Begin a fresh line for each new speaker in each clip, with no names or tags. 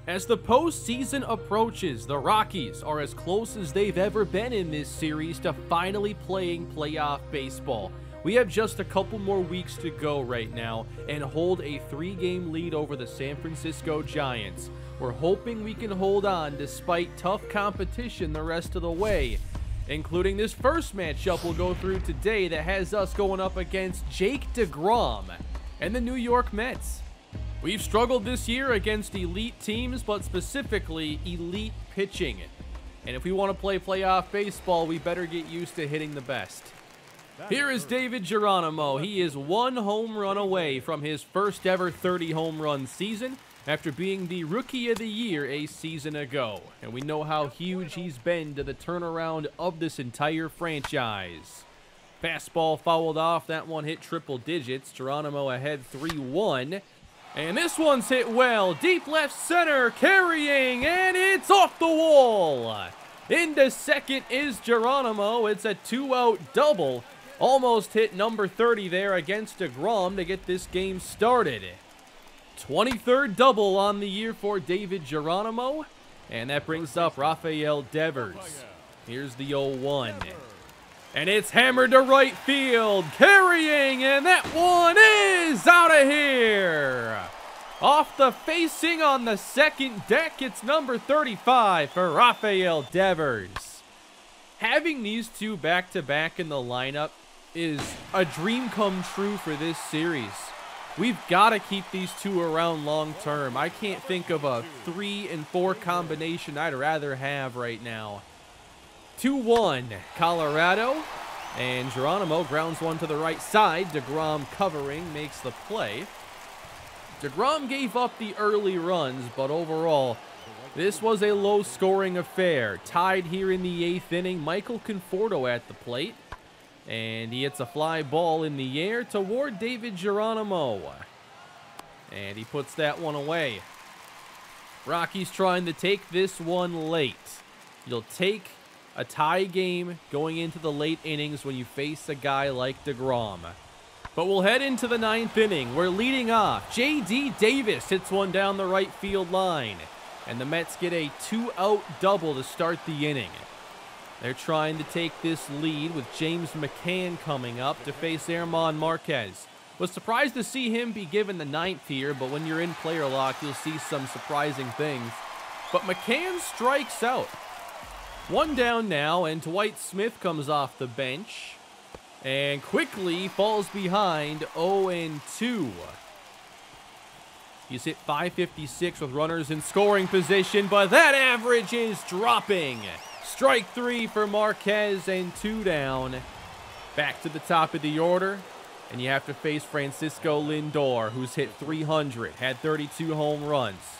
As the postseason approaches, the Rockies are as close as they've ever been in this series to finally playing playoff baseball. We have just a couple more weeks to go right now and hold a 3-game lead over the San Francisco Giants. We're hoping we can hold on despite tough competition the rest of the way, including this first matchup we'll go through today that has us going up against Jake DeGrom and the New York Mets. We've struggled this year against elite teams, but specifically elite pitching. And if we want to play playoff baseball, we better get used to hitting the best. Here is David Geronimo. He is 1 home run away from his first ever 30 home run season after being the Rookie of the Year a season ago. And we know how huge he's been to the turnaround of this entire franchise. Fastball fouled off. That one hit triple digits. Geronimo ahead 3-1. And this one's hit well, deep left center, carrying, and it's off the wall. Into second is Geronimo. It's a 2-out double. Almost hit number 30 there against DeGrom to get this game started. 23rd double on the year for David Geronimo. And that brings up Rafael Devers. Here's the 0-1. And it's hammered to right field, carrying, and that one is out of here. Off the facing on the second deck, it's number 35 for Rafael Devers. Having these two back-to-back in the lineup is a dream come true for this series. We've got to keep these two around long-term. I can't think of a 3 and 4 combination I'd rather have right now. 2-1, Colorado, and Geronimo grounds one to the right side. DeGrom covering, makes the play. DeGrom gave up the early runs, but overall, this was a low-scoring affair. Tied here in the 8th inning, Michael Conforto at the plate, and he hits a fly ball in the air toward David Geronimo, and he puts that one away. Rockies trying to take this one late. You'll take a tie game going into the late innings when you face a guy like DeGrom. But we'll head into the 9th inning. We're leading off. J.D. Davis hits one down the right field line. And the Mets get a 2-out double to start the inning. They're trying to take this lead with James McCann coming up to face German Marquez. Was surprised to see him be given the 9th here, but when you're in player lock, you'll see some surprising things. But McCann strikes out. 1 down now, and Dwight Smith comes off the bench and quickly falls behind 0-2. He's hit .556 with runners in scoring position, but that average is dropping. Strike 3 for Marquez and 2 down. Back to the top of the order, and you have to face Francisco Lindor, who's hit .300, had 32 home runs.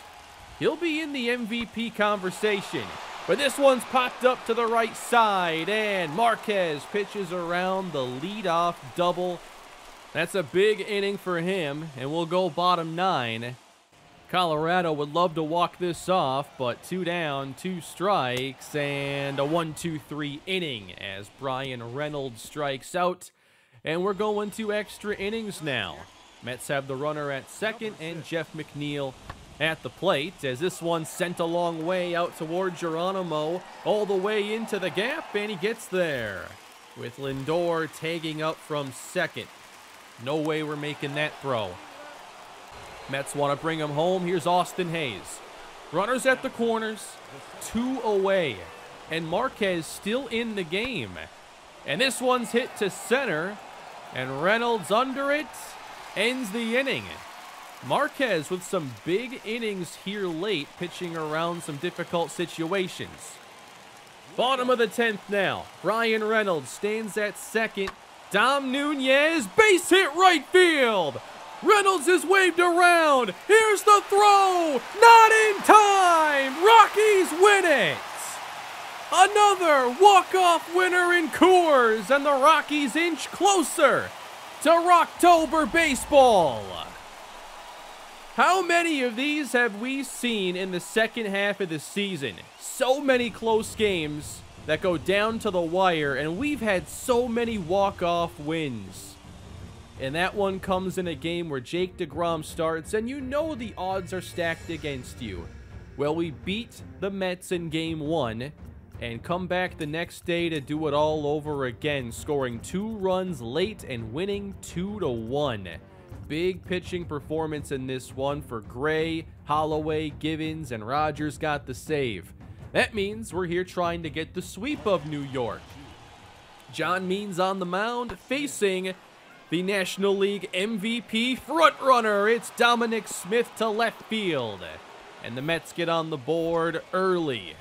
He'll be in the MVP conversation. But this one's popped up to the right side, and Marquez pitches around the leadoff double. That's a big inning for him, and we'll go bottom 9. Colorado would love to walk this off, but 2 down, 2 strikes, and a 1-2-3 inning as Bryan Reynolds strikes out. And we're going to extra innings now. Mets have the runner at second, and Jeff McNeil at the plate, as this one sent a long way out toward Geronimo, all the way into the gap, and he gets there with Lindor tagging up from second. No way we're making that throw. Mets want to bring him home. Here's Austin Hayes. Runners at the corners, 2 away, and Marquez still in the game. And this one's hit to center, and Reynolds under it ends the inning. Marquez with some big innings here late, pitching around some difficult situations. Bottom of the 10th now. Bryan Reynolds stands at second. Dom Nunez, base hit right field. Reynolds is waved around. Here's the throw. Not in time. Rockies win it. Another walk-off winner in Coors, and the Rockies inch closer to Rocktober baseball. How many of these have we seen in the second half of the season? So many close games that go down to the wire, and we've had so many walk-off wins. And that one comes in a game where Jake DeGrom starts, and you know the odds are stacked against you. Well, we beat the Mets in Game 1 and come back the next day to do it all over again, scoring 2 runs late and winning 2-1. Big pitching performance in this one for Gray, Holloway, Givens, and Rogers got the save. That means we're here trying to get the sweep of New York. John Means on the mound, facing the National League MVP frontrunner. It's Dominic Smith to left field. And the Mets get on the board early.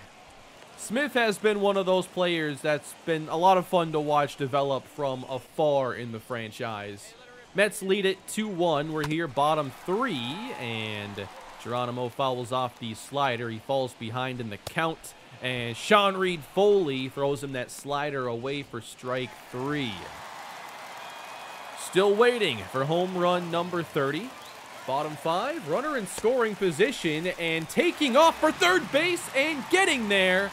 Smith has been one of those players that's been a lot of fun to watch develop from afar in the franchise. Mets lead it 2-1. We're here bottom 3, and Geronimo fouls off the slider. He falls behind in the count, and Sean Reed Foley throws him that slider away for strike 3. Still waiting for home run number 30. Bottom 5, runner in scoring position, and taking off for third base and getting there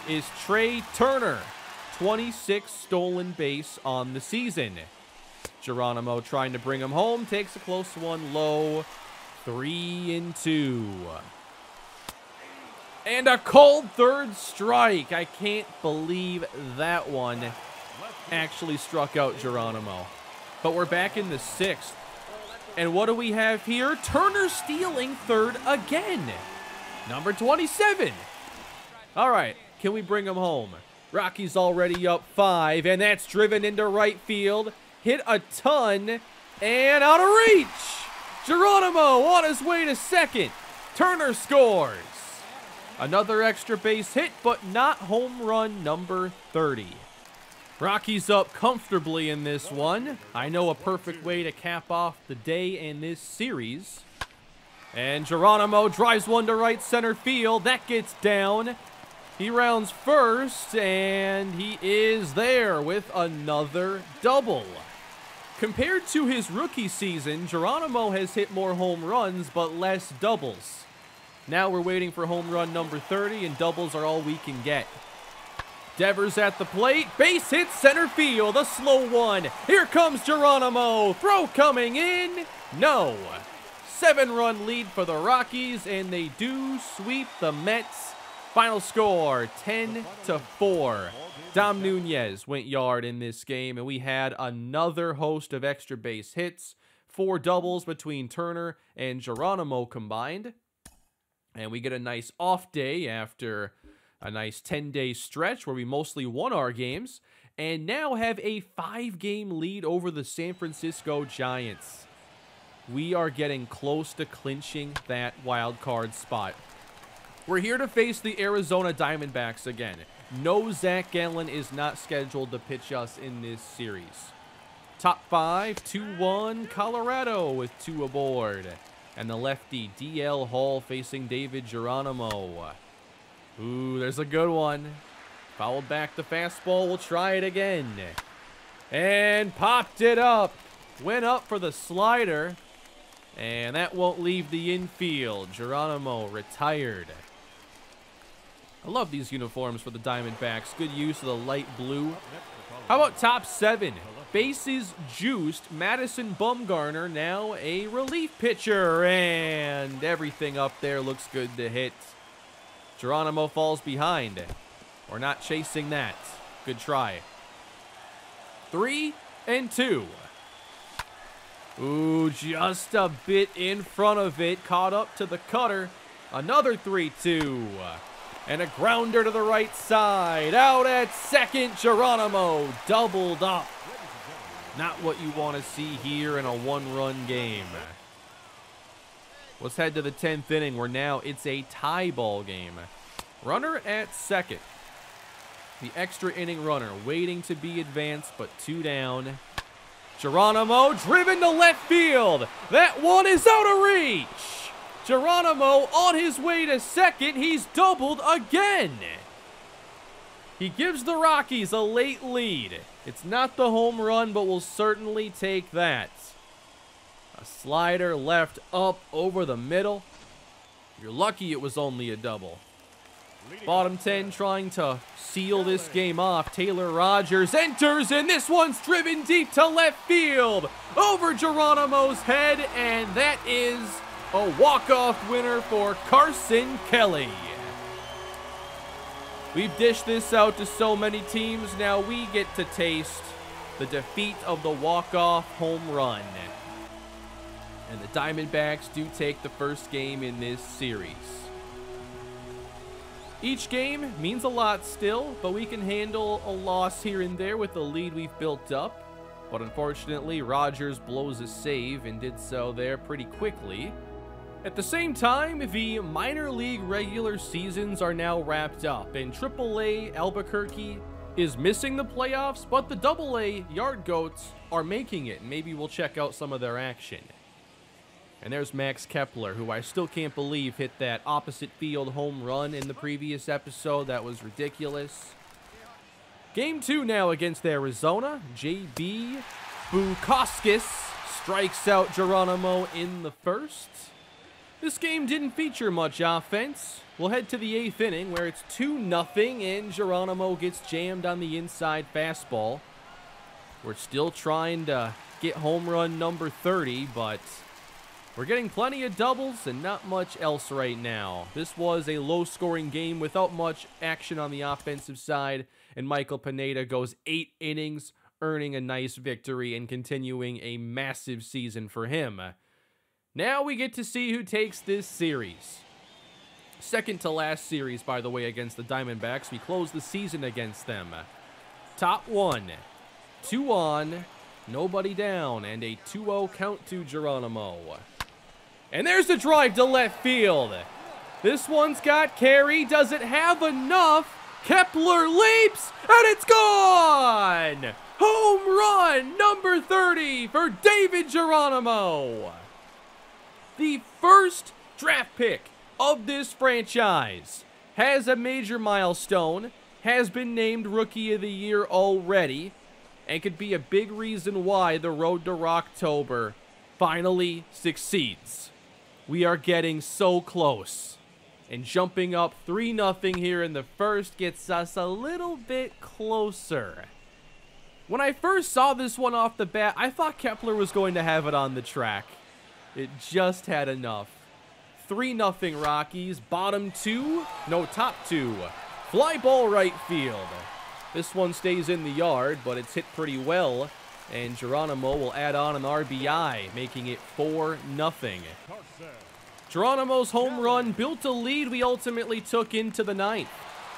is Trey Turner. 26 stolen base on the season. Geronimo trying to bring him home, takes a close one low. 3-2. And a cold third strike. I can't believe that one actually struck out Geronimo. But we're back in the 6th. And what do we have here? Turner stealing third again. Number 27. All right, can we bring him home? Rockies already up 5, and that's driven into right field. Hit a ton, and out of reach. Geronimo on his way to second. Turner scores. Another extra base hit, but not home run number 30. Rockies up comfortably in this one. I know a perfect way to cap off the day in this series. And Geronimo drives one to right center field. That gets down. He rounds first, and he is there with another double. Compared to his rookie season, Geronimo has hit more home runs, but less doubles. Now we're waiting for home run number 30, and doubles are all we can get. Devers at the plate, base hit center field, a slow one. Here comes Geronimo, throw coming in, no. 7-run lead for the Rockies, and they do sweep the Mets. Final score, 10-4. Dom Nunez went yard in this game, and we had another host of extra base hits, 4 doubles between Turner and Geronimo combined. And we get a nice off day after a nice 10-day stretch where we mostly won our games, and now have a 5-game lead over the San Francisco Giants. We are getting close to clinching that wild card spot. We're here to face the Arizona Diamondbacks again. No, Zach Gallen is not scheduled to pitch us in this series. Top 5, 2-1, Colorado with 2 aboard. And the lefty DL Hall facing David Geronimo. Ooh, there's a good one. Fouled back the fastball. We'll try it again. And popped it up. Went up for the slider. And that won't leave the infield. Geronimo retired. I love these uniforms for the Diamondbacks. Good use of the light blue. How about top 7? Bases juiced. Madison Bumgarner now a relief pitcher. And everything up there looks good to hit. Geronimo falls behind. We're not chasing that. Good try. 3-2. Ooh, just a bit in front of it. Caught up to the cutter. Another 3-2. And a grounder to the right side. Out at second, Geronimo doubled up. Not what you want to see here in a 1-run game. Let's head to the 10th inning where now it's a tie ball game. Runner at second. The extra inning runner waiting to be advanced, but 2 down. Geronimo driven to left field. That one is out of reach. Geronimo on his way to second. He's doubled again. He gives the Rockies a late lead. It's not the home run, but we'll certainly take that. A slider left up over the middle. You're lucky it was only a double. Bottom 10 trying to seal this game off. Taylor Rogers enters, and this one's driven deep to left field. Over Geronimo's head, and that is A walk-off winner for Carson Kelly. We've dished this out to so many teams. Now we get to taste the defeat of the walk-off home run. And the Diamondbacks do take the first game in this series. Each game means a lot still, but we can handle a loss here and there with the lead we've built up. But unfortunately, Rogers blows a save and did so there pretty quickly. At the same time, the minor league regular seasons are now wrapped up, and AAA Albuquerque is missing the playoffs, but the AA Yard Goats are making it. Maybe we'll check out some of their action. And there's Max Kepler, who I still can't believe hit that opposite field home run in the previous episode. That was ridiculous. Game 2 now against Arizona. J.B. Bukauskas strikes out Geronimo in the first. This game didn't feature much offense. We'll head to the 8th inning where it's 2-0 and Geronimo gets jammed on the inside fastball. We're still trying to get home run number 30, but we're getting plenty of doubles and not much else right now. This was a low-scoring game without much action on the offensive side, and Michael Pineda goes 8 innings, earning a nice victory and continuing a massive season for him. Now we get to see who takes this series. Second to last series, by the way, against the Diamondbacks. We close the season against them. Top 1, 2 on, nobody down, and a 2-0 count to Geronimo. And there's the drive to left field. This one's got carry. Does it have enough? Kepler leaps, and it's gone! Home run number 30 for David Geronimo. The first draft pick of this franchise has a major milestone, has been named Rookie of the Year already, and could be a big reason why the road to Rocktober finally succeeds. We are getting so close. And jumping up 3-0 here in the first gets us a little bit closer. When I first saw this one off the bat, I thought Kepler was going to have it on the track. It just had enough. 3-0 Rockies, top 2. Fly ball right field. This one stays in the yard, but it's hit pretty well. And Geronimo will add on an RBI, making it 4-0. Geronimo's home run built a lead we ultimately took into the 9th.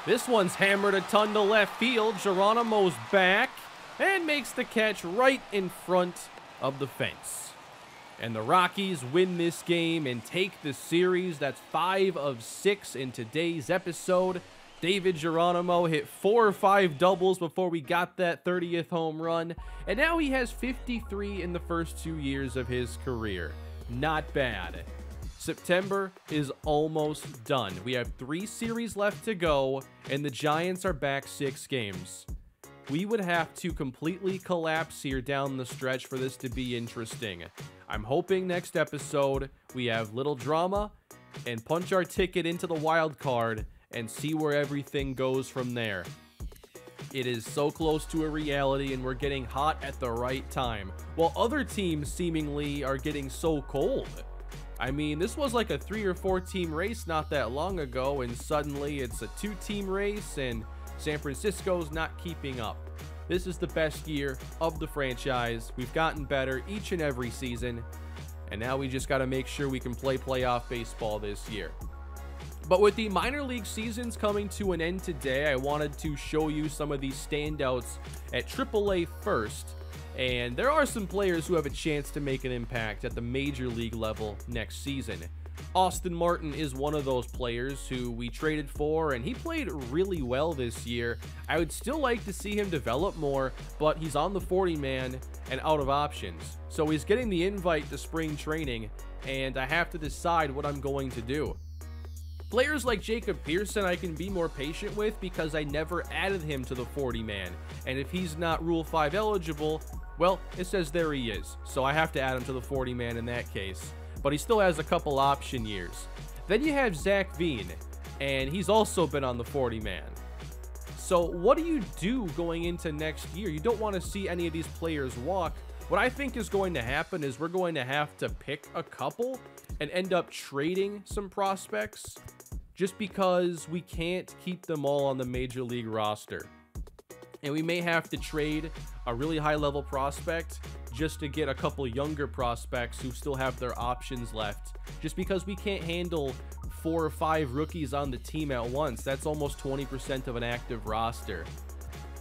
This one's hammered a ton to left field. Geronimo's back and makes the catch right in front of the fence. And the Rockies win this game and take the series. That's 5 of 6 in today's episode. David Geronimo hit 4 or 5 doubles before we got that 30th home run. And now he has 53 in the first 2 years of his career. Not bad. September is almost done. We have 3 series left to go, and the Giants are back 6 games. We would have to completely collapse here down the stretch for this to be interesting. I'm hoping next episode we have little drama and punch our ticket into the wild card and see where everything goes from there. It is so close to a reality, and we're getting hot at the right time, while other teams seemingly are getting so cold. I mean, this was like a 3 or 4 team race not that long ago, and suddenly it's a 2-team race, and San Francisco's not keeping up. This is the best year of the franchise. We've gotten better each and every season, and now we just got to make sure we can play playoff baseball this year. But with the minor league seasons coming to an end today, I wanted to show you some of these standouts at AAA first. And there are some players who have a chance to make an impact at the major league level next season. Austin Martin is one of those players who we traded for, and he played really well this year. I would still like to see him develop more, but he's on the 40-man and out of options. So he's getting the invite to spring training, and I have to decide what I'm going to do. Players like Jacob Pearson I can be more patient with because I never added him to the 40-man, and if he's not Rule 5 eligible, well, it says there he is, so I have to add him to the 40-man in that case. But he still has a couple option years. Then you have Zach Veen, and he's also been on the 40-man. So what do you do going into next year? You don't want to see any of these players walk. What I think is going to happen is we're going to have to pick a couple and end up trading some prospects just because we can't keep them all on the major league roster. And we may have to trade a really high level prospect just to get a couple younger prospects who still have their options left, just because we can't handle 4 or 5 rookies on the team at once. That's almost 20% of an active roster.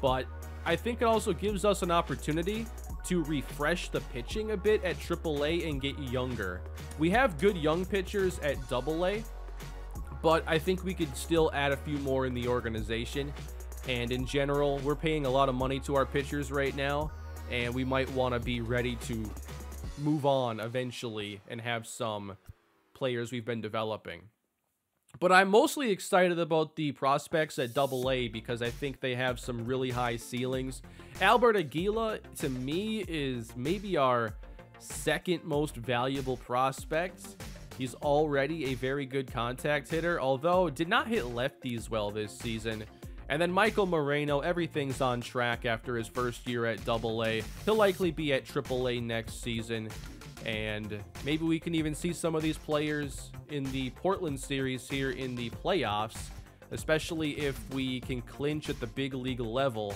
But I think it also gives us an opportunity to refresh the pitching a bit at AAA and get younger. We have good young pitchers at AA, but I think we could still add a few more in the organization. And in general, we're paying a lot of money to our pitchers right now, and we might want to be ready to move on eventually and have some players we've been developing. But I'm mostly excited about the prospects at AA because I think they have some really high ceilings. Albert Aguila, to me, is maybe our second most valuable prospect. He's already a very good contact hitter, although did not hit lefties well this season. And then Michael Moreno, everything's on track after his first year at AA. He'll likely be at AAA next season. And maybe we can even see some of these players in the Portland series here in the playoffs, especially if we can clinch at the big league level.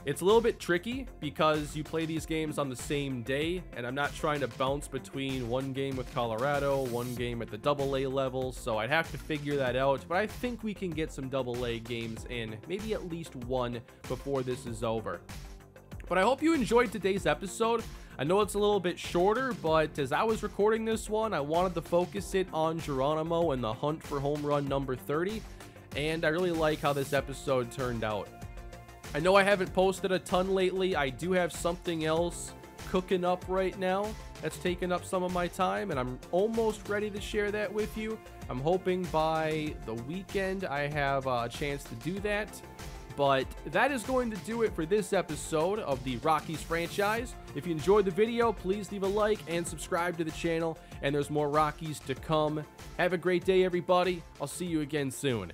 It's a little bit tricky because you play these games on the same day, and I'm not trying to bounce between one game with Colorado, one game at the AA level, so I'd have to figure that out. But I think we can get some AA games in, maybe at least one before this is over. But I hope you enjoyed today's episode. I know it's a little bit shorter, but as I was recording this one, I wanted to focus it on Geronimo and the hunt for home run number 30, and I really like how this episode turned out. I know I haven't posted a ton lately. I do have something else cooking up right now that's taken up some of my time, and I'm almost ready to share that with you. I'm hoping by the weekend I have a chance to do that. But that is going to do it for this episode of the Rockies franchise. If you enjoyed the video, please leave a like and subscribe to the channel. And there's more Rockies to come. Have a great day, everybody. I'll see you again soon.